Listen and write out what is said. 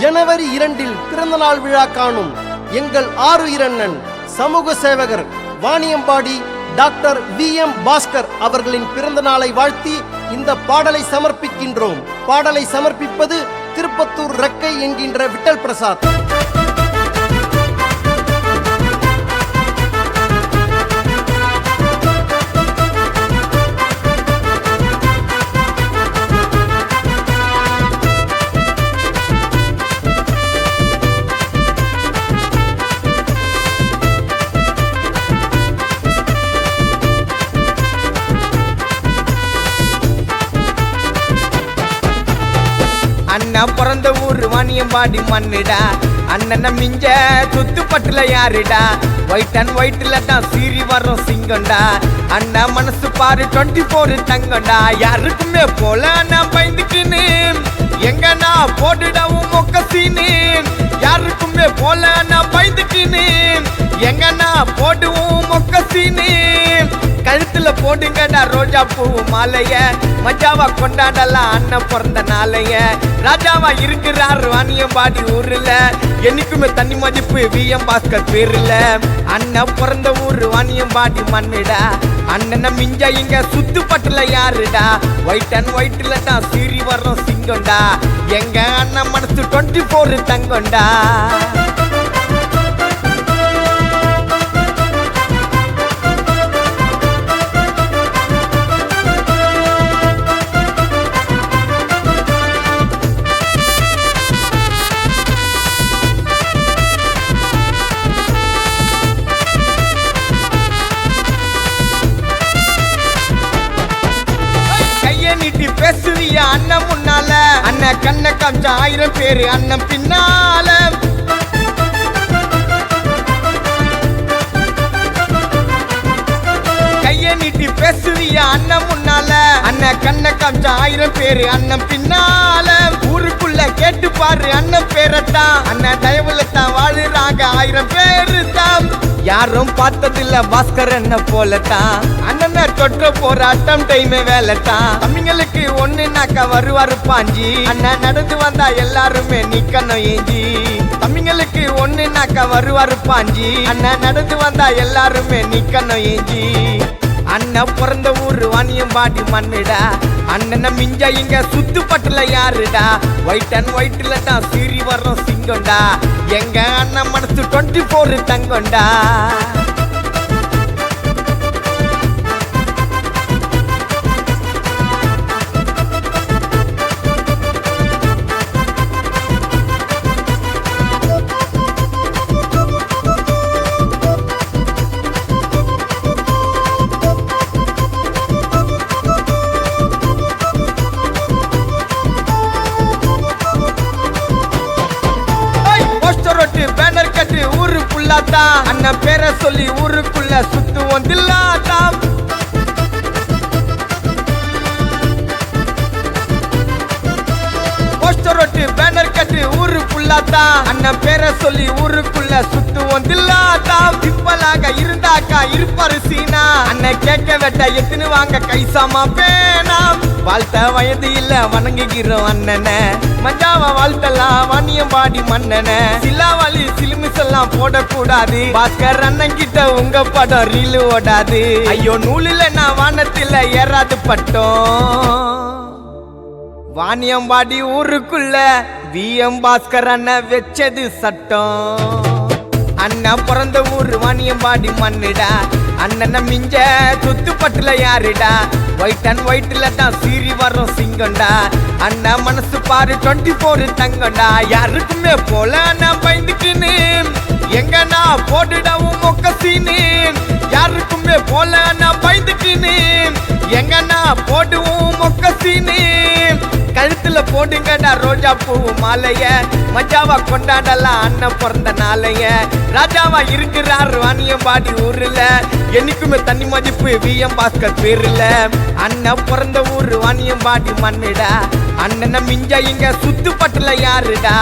ஜனவரி 2 பிறந்தநாள் விழா காணும் எங்கள் ஆருயிரண்ணன் சமூக சேவகர் வாணியம்பாடி டாக்டர் VM பாஸ்கர் அவர்களின் பிறந்த நாளை வாழ்த்தி இந்த பாடலை சமர்ப்பிக்கின்றோம். பாடலை சமர்ப்பிப்பது திருப்பத்தூர் ரெக்கை என்கின்ற விட்டல் பிரசாத். அண்ணா பிறந்த ஊர் வாணியம்பாடி மண்ணுடா. அண்ணனை மிஞ்ச சுத்துப்பட்டுல யாருடா? ஒயிட் அண்ட் ஒயிட்ல தான் சீறி வரும் சிங்கம்டா. அண்ணா மனசு பாரு 24 தங்கம்டா. யாருக்குமே போல நான் பயந்துக்கின்னு எங்க நான் போட்டுடவும் மொக்க சீனு. யாருக்குமே போல நான் பயந்துக்கின்னு எங்க நான் போடுவோம் மொக்க சீனு. கழுத்துல போடுங்கடா ரோஜா பூ மாலைய, மஜாவா கொண்டாடலாம் அண்ணன் பிறந்த நாளைய. ராஜாவா இருக்கிறார் வாணியம்பாடி ஊர்ல, என்னைக்குமே தண்ணி மதிப்பு VM பாஸ்கர் பேருல. அண்ணன் பிறந்த ஊர் வாணியம்பாடி மண்ணுடா. அண்ணனை மிஞ்ச இங்க சுத்துப்பட்டுல யாருடா? ஒயிட் அண்ட் ஒயிட்ல தான் சீறி வரும் சிங்கம்டா. எங்க அண்ணன் மனசு 24 தங்கம்டா. நீட்டி பேசுவிய அண்ணன் முன்னால, அண்ணன் கண்ண காமிச்ச 1000 பேரு அண்ணன் பின்னால. கைய நீட்டி பேசுவிய அண்ணன் முன்னால, அண்ணன் கண்ண காமிச்ச 1000 பேரு அண்ணன் பின்னால. ஊருக்குள்ள கேட்டு பாரு அண்ணன் பேரத்தான், அண்ணன் தயவுல தான் வாழுறாங்க 1000 பேரு தான். யாரும் பார்த்ததில்ல பாஸ்கர் என்ன போலத்தான், அண்ணனை தொற்ற போற அட்டம் டைமே வேலைத்தான். தம்பிங்களுக்கு ஒண்ணுனாக்கா வருவாரு பாஞ்சி, அண்ணன் நடந்து வந்தா எல்லாருமே நிக்கணும் ஏஞ்சி. தம்பிங்களுக்கு ஒண்ணுனாக்கா வருவாரு பாஞ்சி, அண்ணன் நடந்து வந்தா எல்லாருமே நிக்கணும் ஏஞ்சி. அண்ணன் பிறந்த ஊர் வாணியம்பாடி மண்ணுடா. அண்ணனை மிஞ்ச இங்க சுத்துப்பட்டுல யாருடா? ஒயிட் அண்ட் ஒயிட்ல தான் சீறி வரும் சிங்கம்டா. எங்க அண்ணன் மனசு 24 தங்கம்டா. பேனர் கட்டு ஊருக்குள்ளாத்தா, அண்ணன் பேரை சொல்லி ஊருக்குள்ள சுத்துவோம் தில்லாத்தா. போஸ்டர் ஒட்டு பேனர் கட்டு ஊருக்குள்ளாத்தா, அண்ணன் பேரை சொல்லி ஊருக்குள்ள சுத்துவோம் தில்லாத்தா. சிப்பலாக இருந்தாக்கா இருப்பாரு சீனா, அண்ணன் கேட்க வெட்ட எத்துன்னு வாங்க கைசாமா பேனா. வாழ்த்த வயது இல்ல வணங்குகிறோம் அண்ணனை, மஞ்சாவா வாழ்த்தலாம் வாணியம்பாடி மன்னனை. சிலாவளி சிலுமிசெல்லாம் போடக்கூடாது, பாஸ்கர் அண்ணன் கிட்ட உங்க படம் ரீலு ஓடாது. ஐயோ நூலில நான் வானத்துல ஏறாது பட்டோம். வாணியம்பாடி ஊருக்குள்ள VM பாஸ்கர் அண்ணன் வச்சது சட்டம். அண்ணன் பிறந்த ஊர் வாணியம்பாடி மண்ணுடா. அண்ணனை மிஞ்ச சுத்துப்பட்டுல யாருடா? ஒயிட் அண்ட் ஒயிட்ல தான் சீறி வரும் சிங்கம்டா. அண்ணன் மனசு பாரு 24 தங்கம்டா. யாருக்குமே போல நான் பயந்துக்கின்னு எங்க நான் போட்டுடவும் மொக்க சீனு. யாருக்குமே போல நான் பயந்துக்கின்னு எங்க நான் போடுவோம் மொக்க சீனு. கழுத்துல போடுங்கடா ரோஜா பூ மாலைய, மஜாவா கொண்டாடலாம் அண்ணன் பிறந்த நாளைய. ராஜாவா இருக்கிறார் வாணியம்பாடி ஊர்ல, என்னைக்குமே தண்ணி மதிப்பு VM பாஸ்கர் பேருல. அண்ணன் பிறந்த ஊர் வாணியம்பாடி மண்ணுடா. அண்ணனை மிஞ்ச இங்க சுத்துப்பட்டுல யாருடா?